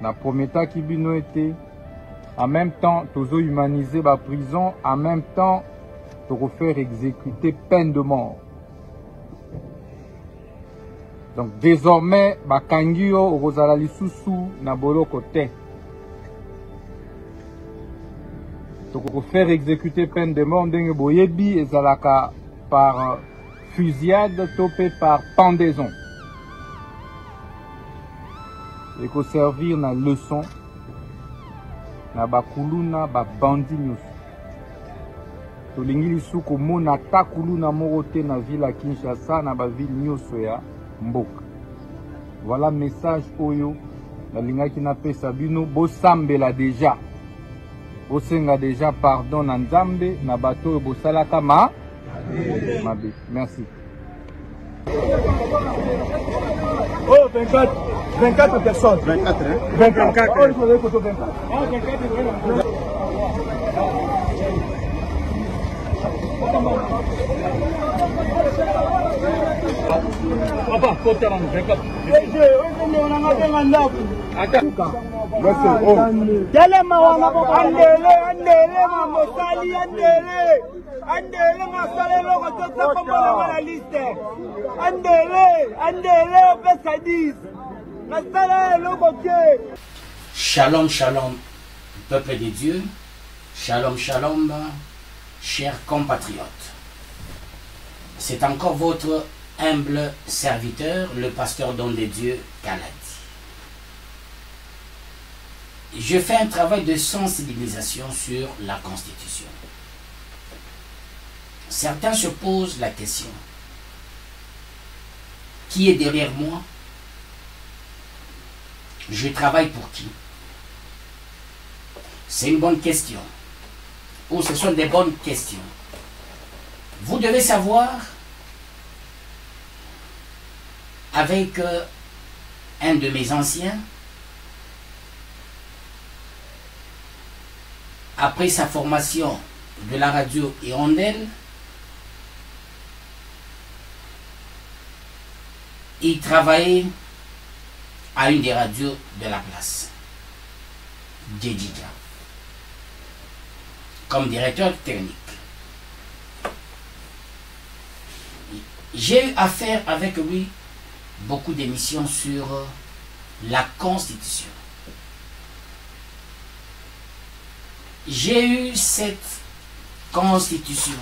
na prometa qui bino été en même temps tozo humaniser la prison, en même temps to faire exécuter peine de mort. Donc désormais bakangio okozala lisusu na boloko te. To faire exécuter peine de mort ndenge boyebi ezalaka par fusillade topé par pendaison. Et qu'on servir na leçon na bakuluna ba bandi nyusu. Tolingi lisuko mona takuluna morote na ville Kinshasa na ba ville nyusu ya mboka. Voilà message oyo la linga ki na pesa bino bosambela déjà. Bosenga déjà pardon na Nzambe na bato bosalaka ma mabe. Merci. Oh, 24 personnes. 24, hein? 24. Oh, il faudrait que 24. Ah, 24, papa, faut te rendre 24. Andele masale loko tota kombola la liste. Andele opesa 10. Masale loko ke. Shalom, shalom, peuple de Dieu. Shalom, shalom, chers compatriotes. C'est encore votre humble serviteur, le pasteur don de Dieu, Kaladi. Je fais un travail de sensibilisation sur la Constitution. Certains se posent la question, qui est derrière moi? Je travaille pour qui? C'est une bonne question. Ou ce sont des bonnes questions. Vous devez savoir, avec un de mes anciens, après sa formation de la radio Hirondelle, il travaillait à une des radios de la place, Djedjidja, comme directeur technique. J'ai eu affaire avec lui beaucoup d'émissions sur la Constitution. J'ai eu cette Constitution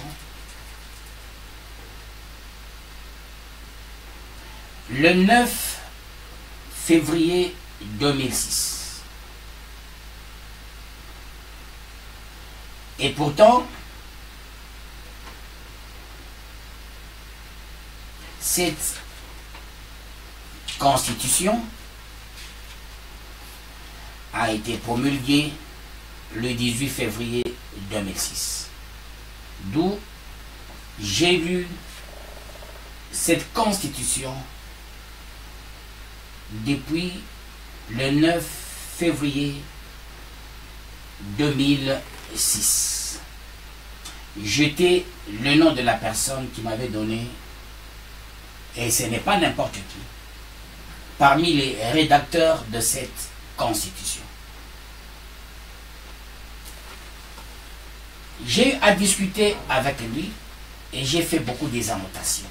le 9 février 2006. Et pourtant, cette Constitution a été promulguée le 18 février 2006. D'où j'ai lu cette Constitution depuis le 9 février 2006. J'étais le nom de la personne qui m'avait donné, et ce n'est pas n'importe qui, parmi les rédacteurs de cette Constitution. J'ai eu à discuter avec lui et j'ai fait beaucoup des annotations.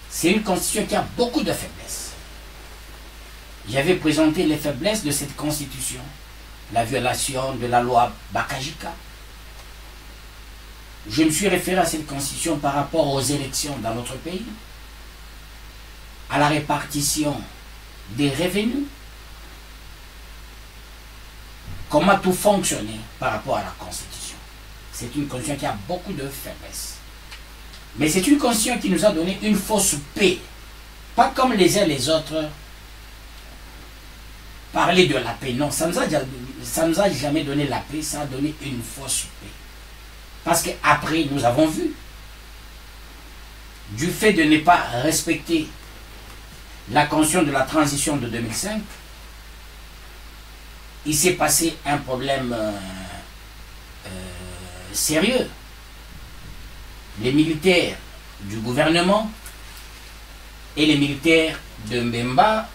C'est une constitution qui a beaucoup de faiblesses. J'avais présenté les faiblesses de cette constitution. La violation de la loi Bakajika. Je me suis référé à cette constitution par rapport aux élections dans notre pays, à la répartition des revenus, comment tout fonctionnait par rapport à la Constitution. C'est une constitution qui a beaucoup de faiblesses. Mais c'est une constitution qui nous a donné une fausse paix. Pas comme les uns les autres parler de la paix. Non, ça nous a jamais donné la paix, ça a donné une fausse paix. Parce qu'après, nous avons vu, du fait de ne pas respecter la constitution de la transition de 2005, il s'est passé un problème sérieux. Les militaires du gouvernement et les militaires de Mbemba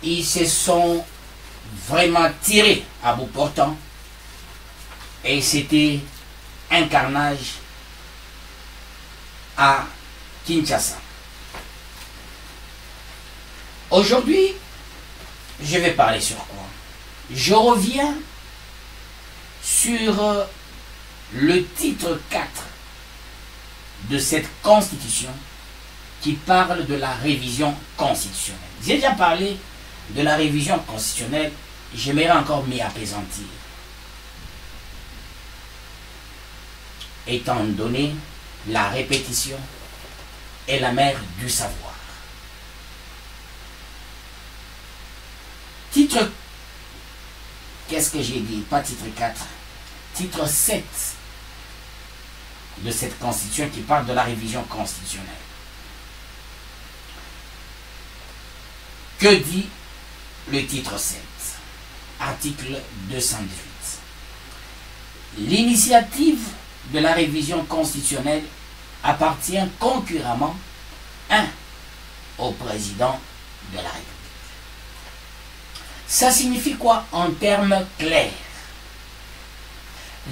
ils se sont vraiment tirés à bout portant et c'était un carnage à Kinshasa. Aujourd'hui, je vais parler sur quoi? Je reviens sur le titre 4 de cette constitution qui parle de la révision constitutionnelle. J'ai déjà parlé de la révision constitutionnelle, j'aimerais encore m'y apaisantir. Étant donné la répétition est la mère du savoir. Titre, qu'est-ce que j'ai dit? Pas titre 4, titre 7 de cette constitution qui parle de la révision constitutionnelle. Que dit le titre 7? Article 218. L'initiative de la révision constitutionnelle appartient concurremment 1. Au président de la République. Ça signifie quoi en termes clairs?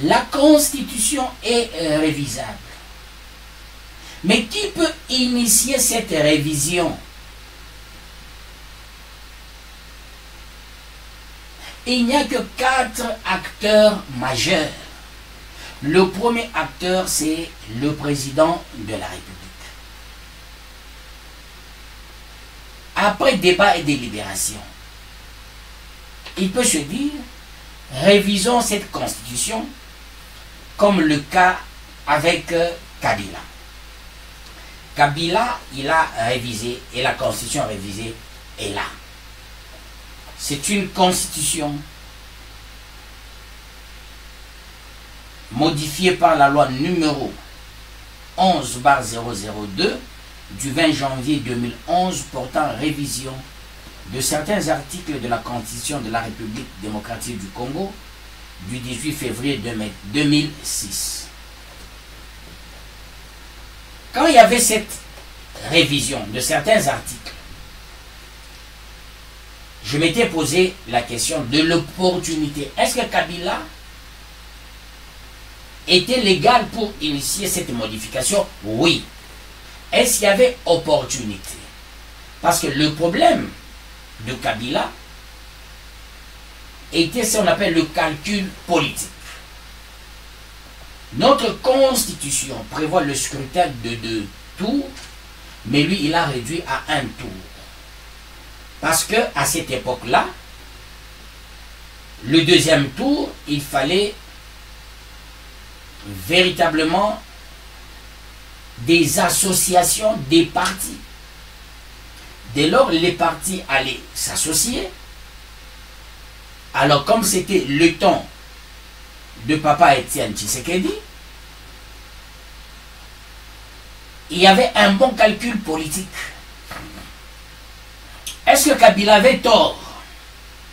La Constitution est révisable. Mais qui peut initier cette révision? Il n'y a que 4 acteurs majeurs. Le premier acteur, c'est le président de la République. Après débat et délibération, il peut se dire, révisons cette constitution, comme le cas avec Kabila. Kabila, il a révisé, et la constitution révisée est là. C'est une constitution modifiée par la loi numéro 11/002 du 20 janvier 2011 portant révision de certains articles de la Constitution de la République démocratique du Congo du 18 février 2006. Quand il y avait cette révision de certains articles, je m'étais posé la question de l'opportunité. Est-ce que Kabila était légal pour initier cette modification? Oui. Est-ce qu'il y avait opportunité? Parce que le problème de Kabila était ce qu'on appelle le calcul politique. Notre constitution prévoit le scrutin de 2 tours, mais lui, il a réduit à 1 tour. Parce que à cette époque-là, le deuxième tour, il fallait véritablement des associations, des partis. Dès lors, les partis allaient s'associer. Alors, comme c'était le temps de Papa Étienne Tshisekedi, il y avait un bon calcul politique. Est-ce que Kabila avait tort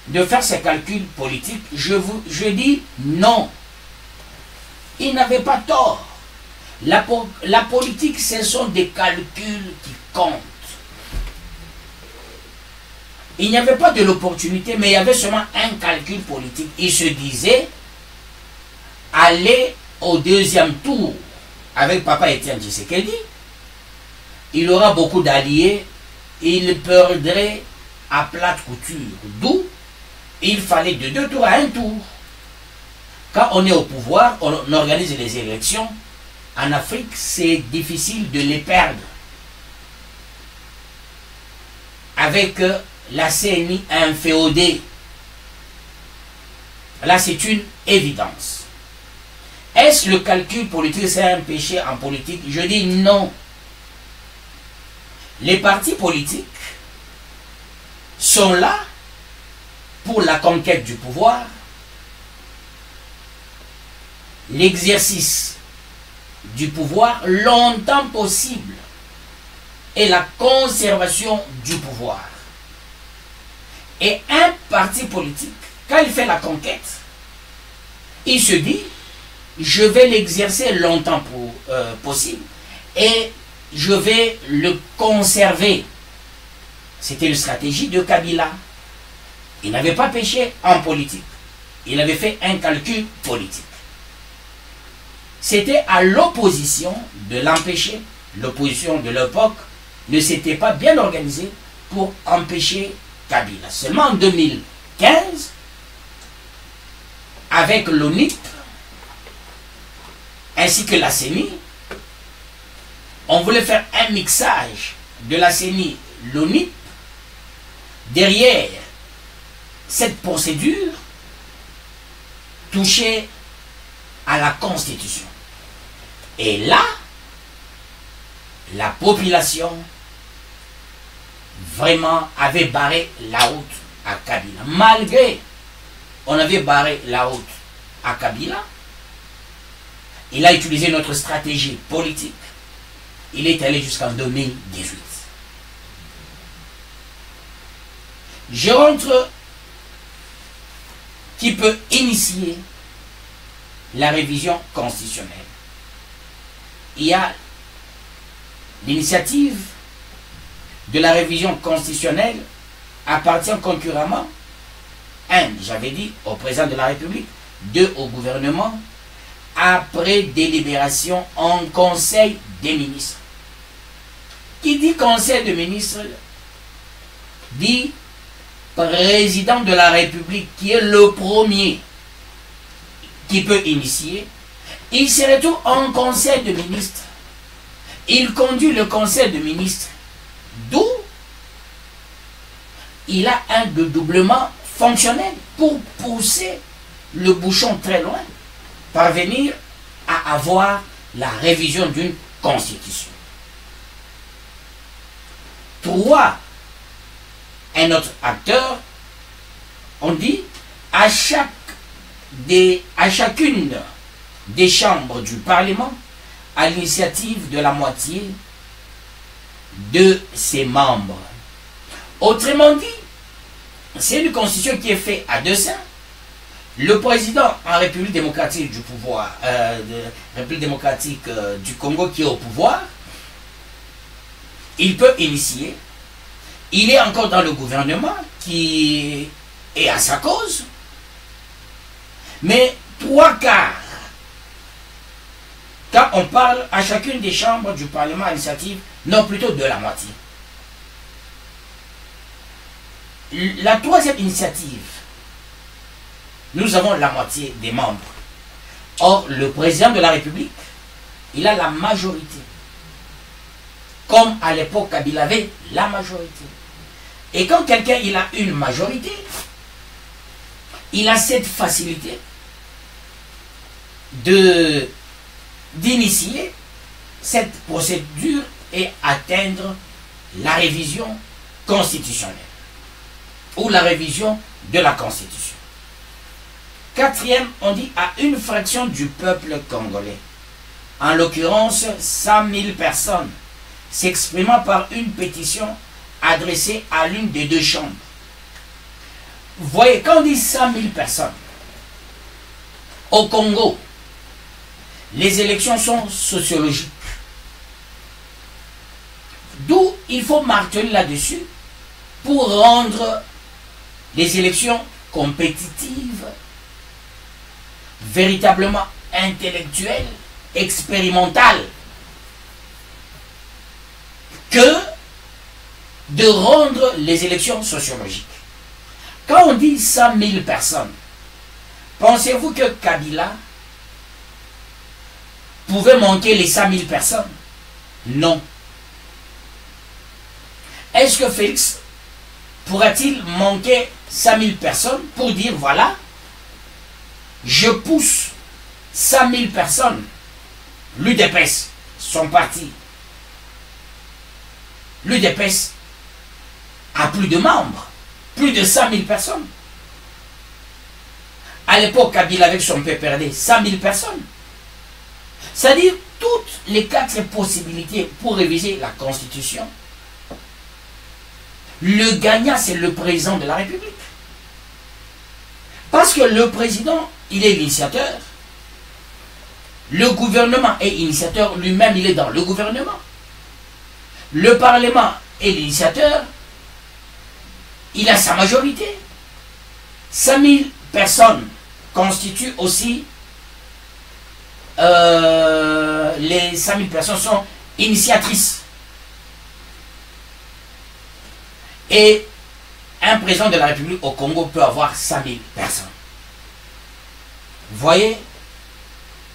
de faire ses calculs politiques? Je dis non. Il n'avait pas tort. La politique, ce sont des calculs qui comptent. Il n'y avait pas de l'opportunité, mais il y avait seulement un calcul politique. Il se disait, aller au deuxième tour avec Papa Étienne Tshisekedi, il aura beaucoup d'alliés, il perdrait à plate couture. D'où il fallait de 2 tours à 1 tour. Quand on est au pouvoir, on organise les élections. En Afrique, c'est difficile de les perdre. Avec la CNI inféodée. Là, c'est une évidence. Est-ce le calcul politique, c'est un péché en politique? Je dis non. Les partis politiques sont là pour la conquête du pouvoir, l'exercice du pouvoir longtemps possible et la conservation du pouvoir. Et un parti politique, quand il fait la conquête, il se dit, je vais l'exercer longtemps possible et je vais le conserver. C'était une stratégie de Kabila. Il n'avait pas péché en politique. Il avait fait un calcul politique. C'était à l'opposition de l'empêcher. L'opposition de l'époque ne s'était pas bien organisée pour empêcher Kabila. Seulement en 2015, avec l'ONIP, ainsi que la CENI, on voulait faire un mixage de la CENI, l'ONIP, derrière cette procédure touchée à la Constitution. Et là, la population vraiment avait barré la route à Kabila. Malgré on avait barré la route à Kabila, il a utilisé notre stratégie politique. Il est allé jusqu'en 2018. Je rentre qui peut initier la révision constitutionnelle. Il y a l'initiative de la révision constitutionnelle appartient concurremment, 1, j'avais dit, au président de la République, 2, au gouvernement, après délibération en Conseil des ministres. Qui dit Conseil des ministres dit président de la République, qui est le premier qui peut initier. Il se retrouve en Conseil de ministres. Il conduit le Conseil de ministres, d'où il a un dédoublement fonctionnel pour pousser le bouchon très loin, parvenir à avoir la révision d'une constitution. 3, un autre acteur, on dit à chacune des chambres du Parlement, à l'initiative de la moitié de ses membres. Autrement dit, c'est une constitution qui est faite à deux seins. Le président en République démocratique du pouvoir, République démocratique du Congo qui est au pouvoir, il peut initier. Il est encore dans le gouvernement qui est à sa cause. Mais 3/4, quand on parle à chacune des chambres du Parlement à l'initiative, non, plutôt de la moitié. La troisième initiative, nous avons la moitié des membres. Or, le président de la République, il a la majorité. Comme à l'époque, Kabila avait la majorité. Et quand quelqu'un il a une majorité, il a cette facilité d'initier cette procédure et atteindre la révision constitutionnelle ou la révision de la Constitution. 4e, on dit à une fraction du peuple congolais, en l'occurrence 100 000 personnes, s'exprimant par une pétition adressée à l'une des deux chambres. Vous voyez, quand on dit 100 000 personnes, au Congo, les élections sont sociologiques. D'où il faut marteler là-dessus pour rendre les élections compétitives, véritablement intellectuelles, expérimentales, que de rendre les élections sociologiques. Quand on dit 100 000 personnes, pensez-vous que Kabila pouvait manquer les 100 000 personnes? Non. Est-ce que Félix pourra-t-il manquer 100 000 personnes pour dire voilà, je pousse 100 000 personnes, l'UDPS, son parti, l'UDPS a plus de membres, plus de 100 000 personnes. À l'époque, Kabila avec son PPRD, 100 000 personnes. C'est-à-dire toutes les 4 possibilités pour réviser la Constitution. Le gagnant, c'est le président de la République. Parce que le président, il est l'initiateur. Le gouvernement est initiateur, lui-même, il est dans le gouvernement. Le Parlement est l'initiateur. Il a sa majorité. 5000 personnes constituent aussi, les 5000 personnes sont initiatrices. Et un président de la République au Congo peut avoir 5000 personnes. Vous voyez,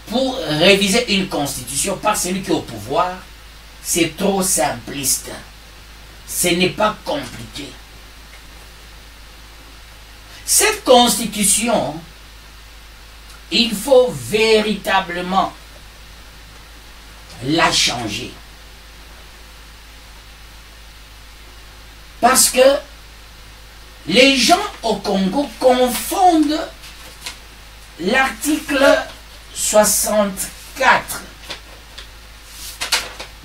pour réviser une constitution par celui qui est au pouvoir, c'est trop simpliste. Ce n'est pas compliqué. Cette constitution, il faut véritablement la changer. Parce que les gens au Congo confondent l'article 64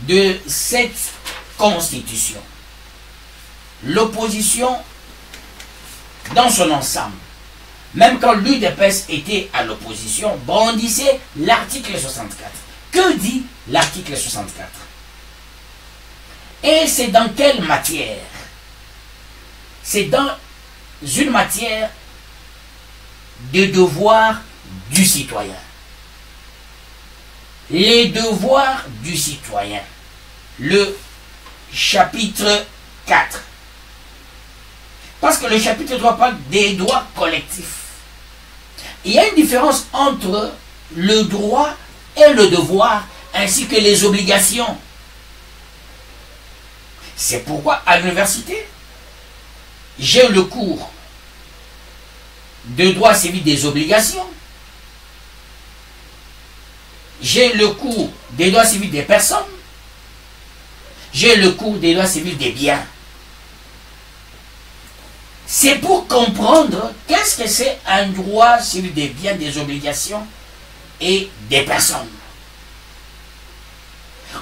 de cette constitution. L'opposition dans son ensemble, même quand l'UDPS était à l'opposition, brandissait l'article 64. Que dit l'article 64? Et c'est dans quelle matière? C'est dans une matière de devoirs du citoyen. Les devoirs du citoyen. Le chapitre 4. Parce que le chapitre 3 parle des droits collectifs. Il y a une différence entre le droit et le devoir, ainsi que les obligations. C'est pourquoi à l'université, j'ai le cours de droit civil des obligations. J'ai le cours des droits civils des personnes. J'ai le cours des droits civils des biens. C'est pour comprendre qu'est-ce que c'est un droit civil des biens, des obligations et des personnes.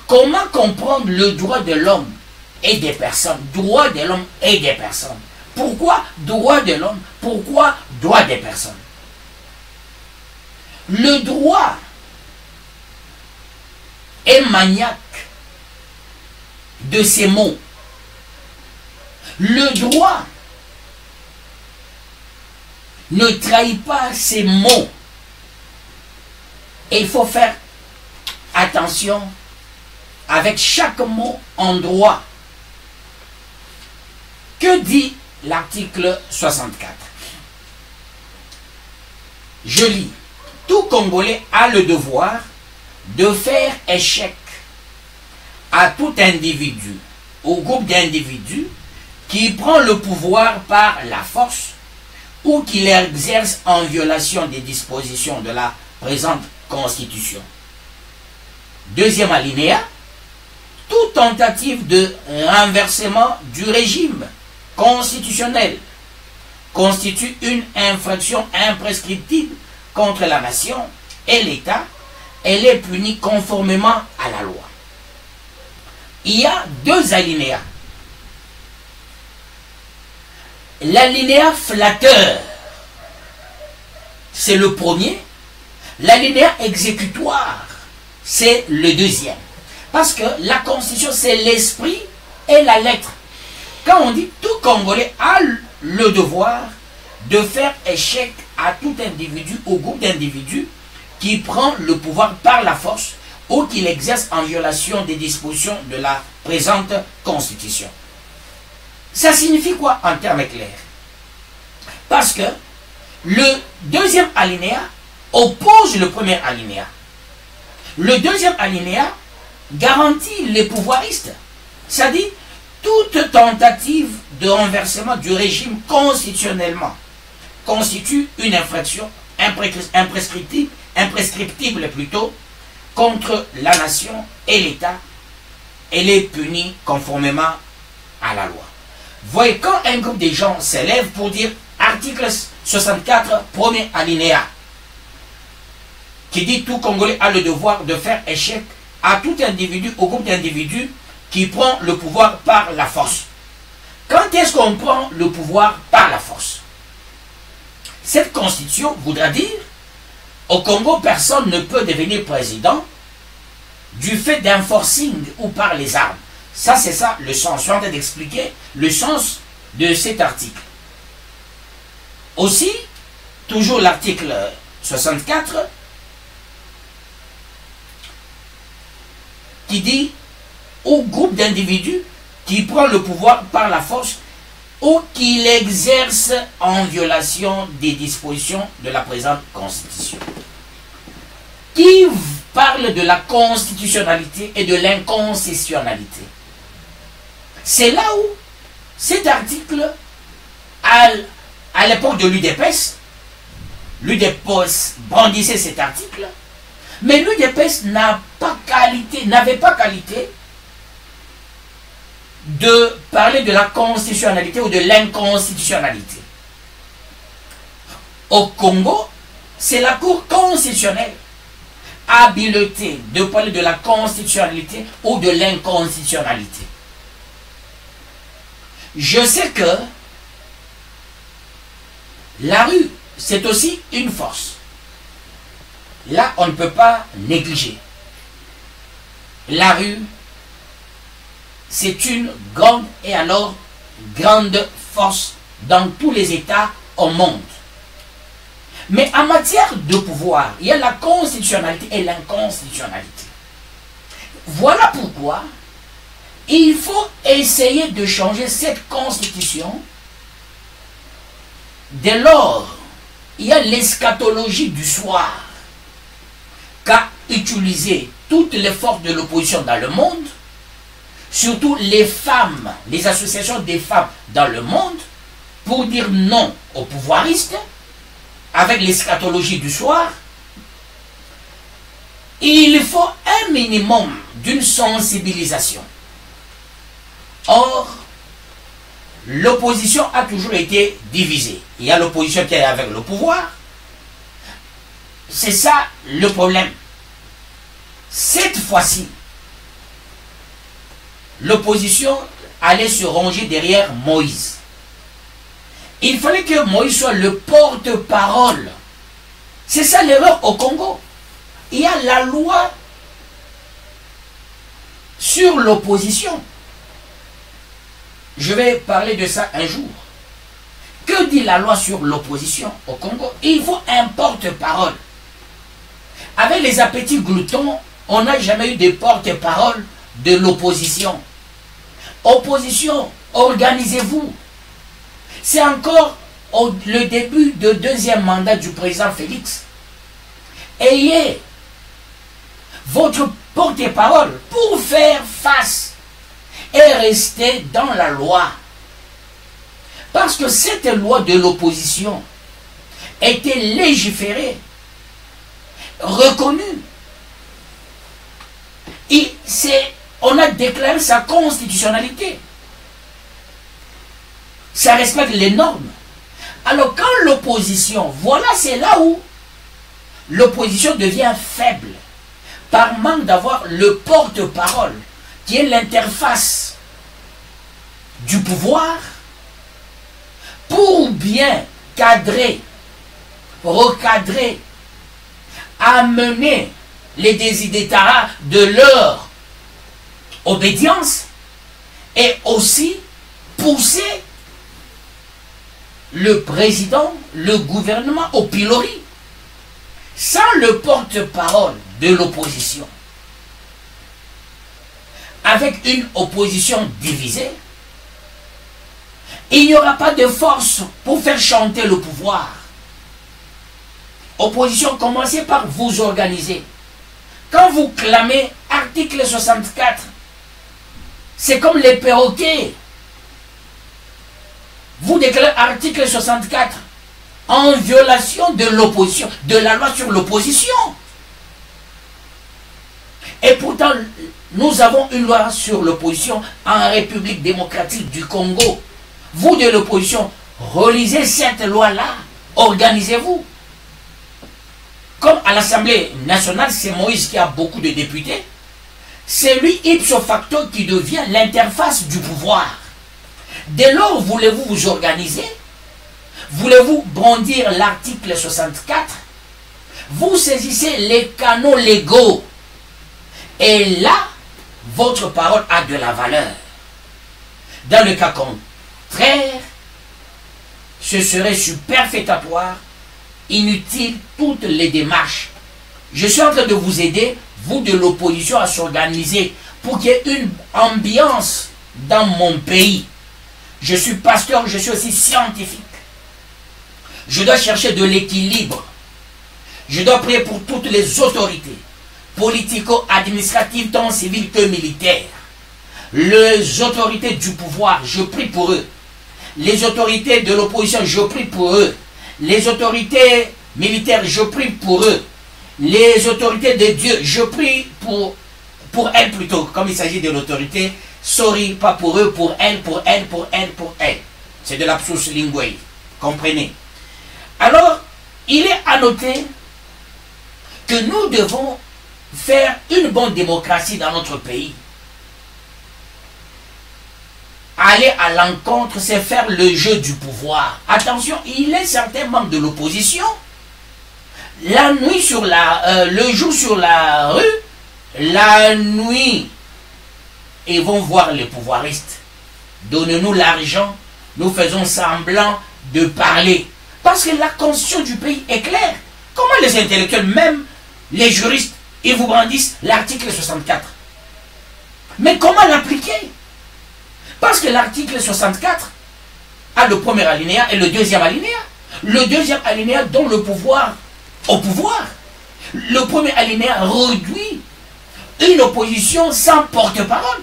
Comment comprendre le droit de l'homme et des personnes? Droit de l'homme et des personnes. Pourquoi droit de l'homme? Pourquoi droit des personnes? Le droit est maniaque de ces mots. Le droit ne trahit pas ces mots. Et il faut faire attention avec chaque mot en droit. Que dit l'article 64? Je lis. Tout Congolais a le devoir de faire échec à tout individu ou groupe d'individus qui prend le pouvoir par la force ou qui l'exerce en violation des dispositions de la présente Constitution. Deuxième alinéa, toute tentative de renversement du régime constitutionnel constitue une infraction imprescriptible contre la nation et l'État. Elle est punie conformément à la loi. Il y a deux alinéas. L'alinéa flatteur, c'est le premier. L'alinéa exécutoire, c'est le deuxième. Parce que la Constitution, c'est l'esprit et la lettre. Quand on dit tout Congolais a le devoir de faire échec à tout individu ou groupe d'individus qui prend le pouvoir par la force ou qui l'exerce en violation des dispositions de la présente Constitution. Ça signifie quoi en termes clairs? Parce que le deuxième alinéa oppose le premier alinéa. Le deuxième alinéa garantit les pouvoiristes. C'est-à-dire toute tentative de renversement du régime constitutionnellement constitue une infraction imprescriptible plutôt contre la nation et l'État. Elle est punie conformément à la loi. Voyez, quand un groupe de gens s'élève pour dire article 64, premier alinéa, qui dit tout Congolais a le devoir de faire échec à tout individu ou groupe d'individus qui prend le pouvoir par la force. Quand est-ce qu'on prend le pouvoir par la force? Cette constitution voudra dire au Congo, personne ne peut devenir président du fait d'un forcing ou par les armes. Ça, c'est ça le sens. Je suis en train d'expliquer le sens de cet article. aussi, toujours l'article 64, qui dit au groupe d'individus qui prend le pouvoir par la force ou qui l'exerce en violation des dispositions de la présente Constitution. Qui parle de la constitutionnalité et de l'inconstitutionnalité. C'est là où cet article, à l'époque de l'UDPS brandissait cet article, mais l'UDPS n'avait pas qualité de parler de la constitutionnalité ou de l'inconstitutionnalité. Au Congo, c'est la Cour constitutionnelle habilité de parler de la constitutionnalité ou de l'inconstitutionnalité. Je sais que la rue, c'est aussi une force. Là, on ne peut pas négliger. La rue, c'est une grande et alors grande force dans tous les États au monde. Mais en matière de pouvoir, il y a la constitutionnalité et l'inconstitutionnalité. Voilà pourquoi il faut essayer de changer cette constitution. Dès lors, il y a l'eschatologie du soir qu'a utilisé toutes les forces de l'opposition dans le monde, surtout les femmes, les associations des femmes dans le monde, pour dire non aux pouvoiristes. Avec l'eschatologie du soir, il faut un minimum d'une sensibilisation. Or, l'opposition a toujours été divisée. Il y a l'opposition qui est avec le pouvoir. C'est ça le problème. Cette fois-ci, l'opposition allait se ranger derrière Moïse. Il fallait que Moïse soit le porte-parole. C'est ça l'erreur au Congo. Il y a la loi sur l'opposition. Je vais parler de ça un jour. Que dit la loi sur l'opposition au Congo? Il faut un porte-parole. Avec les appétits gloutons, on n'a jamais eu de porte-parole de l'opposition. Opposition, organisez-vous. C'est encore le début du deuxième mandat du président Félix. Ayez votre porte-parole pour faire face et rester dans la loi. Parce que cette loi de l'opposition était légiférée, reconnue. Et on a déclaré sa constitutionnalité. Ça respecte les normes. Alors quand l'opposition, voilà, c'est là où l'opposition devient faible, par manque d'avoir le porte-parole, qui est l'interface du pouvoir, pour bien cadrer, recadrer, amener les desiderata de leur obédience, et aussi pousser le président, le gouvernement au pilori. Sans le porte-parole de l'opposition, avec une opposition divisée, il n'y aura pas de force pour faire chanter le pouvoir. Opposition, commencez par vous organiser. Quand vous clamez article 64, c'est comme les perroquets. Vous déclarez article 64 en violation de l'opposition, de la loi sur l'opposition. Et pourtant, nous avons une loi sur l'opposition en République démocratique du Congo. Vous de l'opposition, relisez cette loi-là, organisez-vous. Comme à l'Assemblée nationale, c'est Moïse qui a beaucoup de députés, c'est lui, ipso facto, qui devient l'interface du pouvoir. Dès lors, voulez-vous vous organiser? Voulez-vous brandir l'article 64? Vous saisissez les canaux légaux. Et là, votre parole a de la valeur. Dans le cas contraire, ce serait superfétatoire, inutile toutes les démarches. Je suis en train de vous aider, vous de l'opposition, à s'organiser pour qu'il y ait une ambiance dans mon pays. Je suis pasteur, je suis aussi scientifique. Je dois chercher de l'équilibre. Je dois prier pour toutes les autorités, politico-administratives, tant civiles que militaires. Les autorités du pouvoir, je prie pour eux. Les autorités de l'opposition, je prie pour eux. Les autorités militaires, je prie pour eux. Les autorités de Dieu, je prie pour elles plutôt, comme il s'agit de l'autorité. Sorry, pas pour eux, pour elles, pour elles, pour elles, pour elles. C'est de l'absus linguae, comprenez. Alors, il est à noter que nous devons faire une bonne démocratie dans notre pays. Aller à l'encontre, c'est faire le jeu du pouvoir. Attention, il est certains membres de l'opposition. La nuit sur le jour sur la rue, la nuit, ils vont voir les pouvoiristes. Donnez-nous l'argent, nous faisons semblant de parler. Parce que la constitution du pays est claire. Comment les intellectuels, même les juristes, ils vous brandissent l'article 64? Mais comment l'appliquer? Parce que l'article 64 a le premier alinéa et le deuxième alinéa. Le deuxième alinéa donne le pouvoir au pouvoir. Le premier alinéa réduit une opposition sans porte-parole.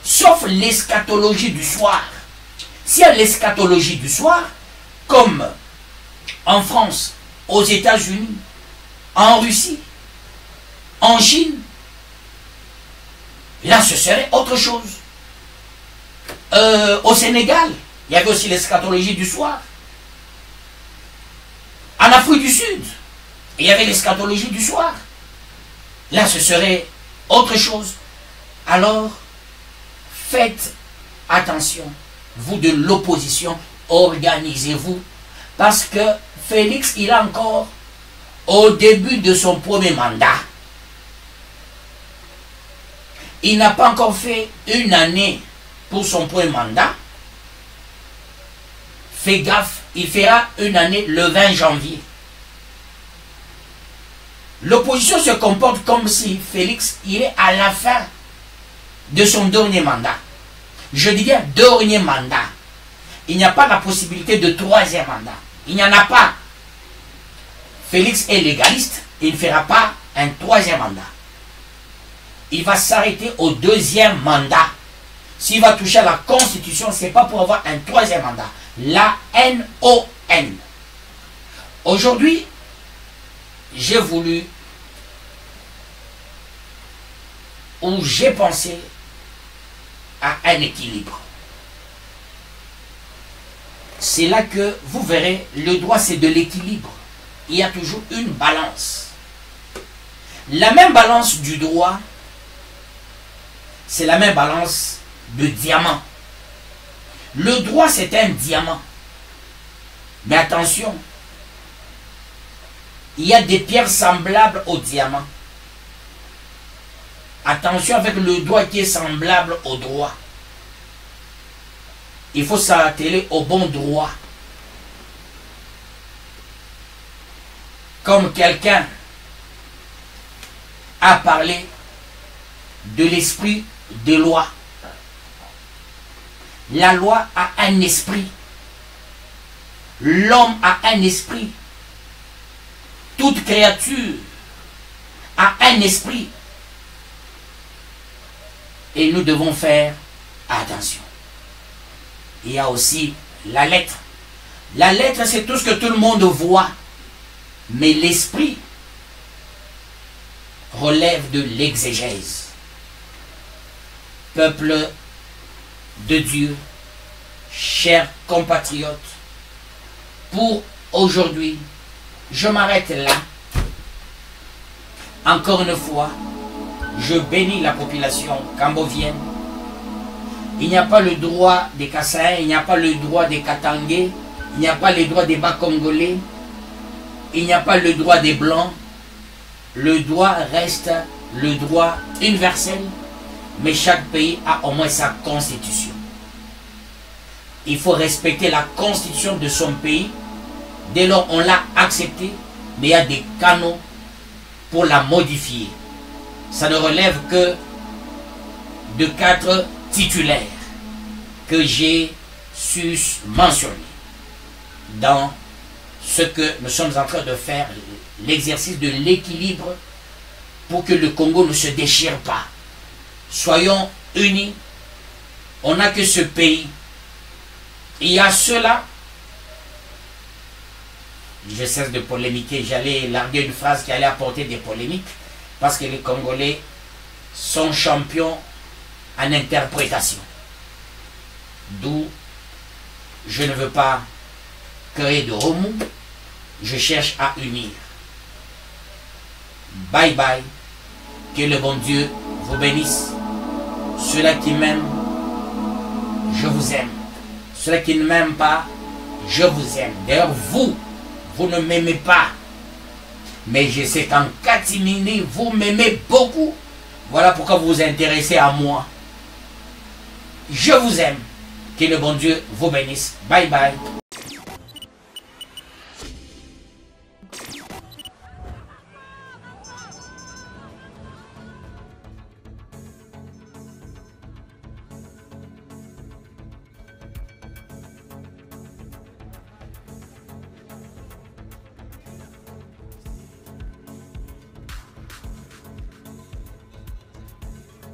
Sauf l'eschatologie du soir. S'il y a l'eschatologie du soir, comme en France, aux États-Unis, en Russie, en Chine, là ce serait autre chose. Au Sénégal, il y avait aussi l'eschatologie du soir. En Afrique du Sud, il y avait l'eschatologie du soir. Là, ce serait autre chose. Alors, faites attention. Vous de l'opposition, organisez-vous. Parce que Félix, il est encore au début de son premier mandat. Il n'a pas encore fait une année pour son premier mandat. Fais gaffe, il fera une année le 20 janvier. L'opposition se comporte comme si Félix, il est à la fin de son dernier mandat. Je dis bien dernier mandat. Il n'y a pas la possibilité de troisième mandat. Il n'y en a pas. Félix est légaliste, il ne fera pas un troisième mandat. Il va s'arrêter au deuxième mandat. S'il va toucher à la Constitution, ce n'est pas pour avoir un troisième mandat. La N-O-N. Aujourd'hui, j'ai voulu, ou j'ai pensé à un équilibre. C'est là que vous verrez, le droit c'est de l'équilibre. Il y a toujours une balance. La même balance du droit, c'est la même balance de diamant. Le droit c'est un diamant. Mais attention, il y a des pierres semblables au diamant. Attention avec le droit qui est semblable au droit. Il faut s'atteler au bon droit. Comme quelqu'un a parlé de l'esprit de loi. La loi a un esprit. L'homme a un esprit. Toute créature a un esprit. Et nous devons faire attention. Il y a aussi la lettre. La lettre, c'est tout ce que tout le monde voit. Mais l'esprit relève de l'exégèse. Peuple de Dieu, chers compatriotes, pour aujourd'hui, je m'arrête là. Encore une fois, je bénis la population cambodienne. Il n'y a pas le droit des Kassaïens, il n'y a pas le droit des Katangais, il n'y a pas le droit des Bas-Congolais, il n'y a pas le droit des Blancs. Le droit reste le droit universel, mais chaque pays a au moins sa constitution. il faut respecter la constitution de son pays. Dès lors, on l'a accepté, mais il y a des canaux pour la modifier. Ça ne relève que de 4 titulaires que j'ai su mentionner dans ce que nous sommes en train de faire, l'exercice de l'équilibre pour que le Congo ne se déchire pas. Soyons unis. On n'a que ce pays. Il y a ceux-là. Je cesse de polémiquer. J'allais larguer une phrase qui allait apporter des polémiques parce que les Congolais sont champions en interprétation. D'où je ne veux pas créer de remous. Je cherche à unir. Bye bye. Que le bon Dieu vous bénisse. Ceux-là qui m'aiment, je vous aime. Ceux-là qui ne m'aiment pas, je vous aime. D'ailleurs, vous ne m'aimez pas. Mais je sais qu'en catimini, vous m'aimez beaucoup. Voilà pourquoi vous vous intéressez à moi. Je vous aime. Que le bon Dieu vous bénisse. Bye bye.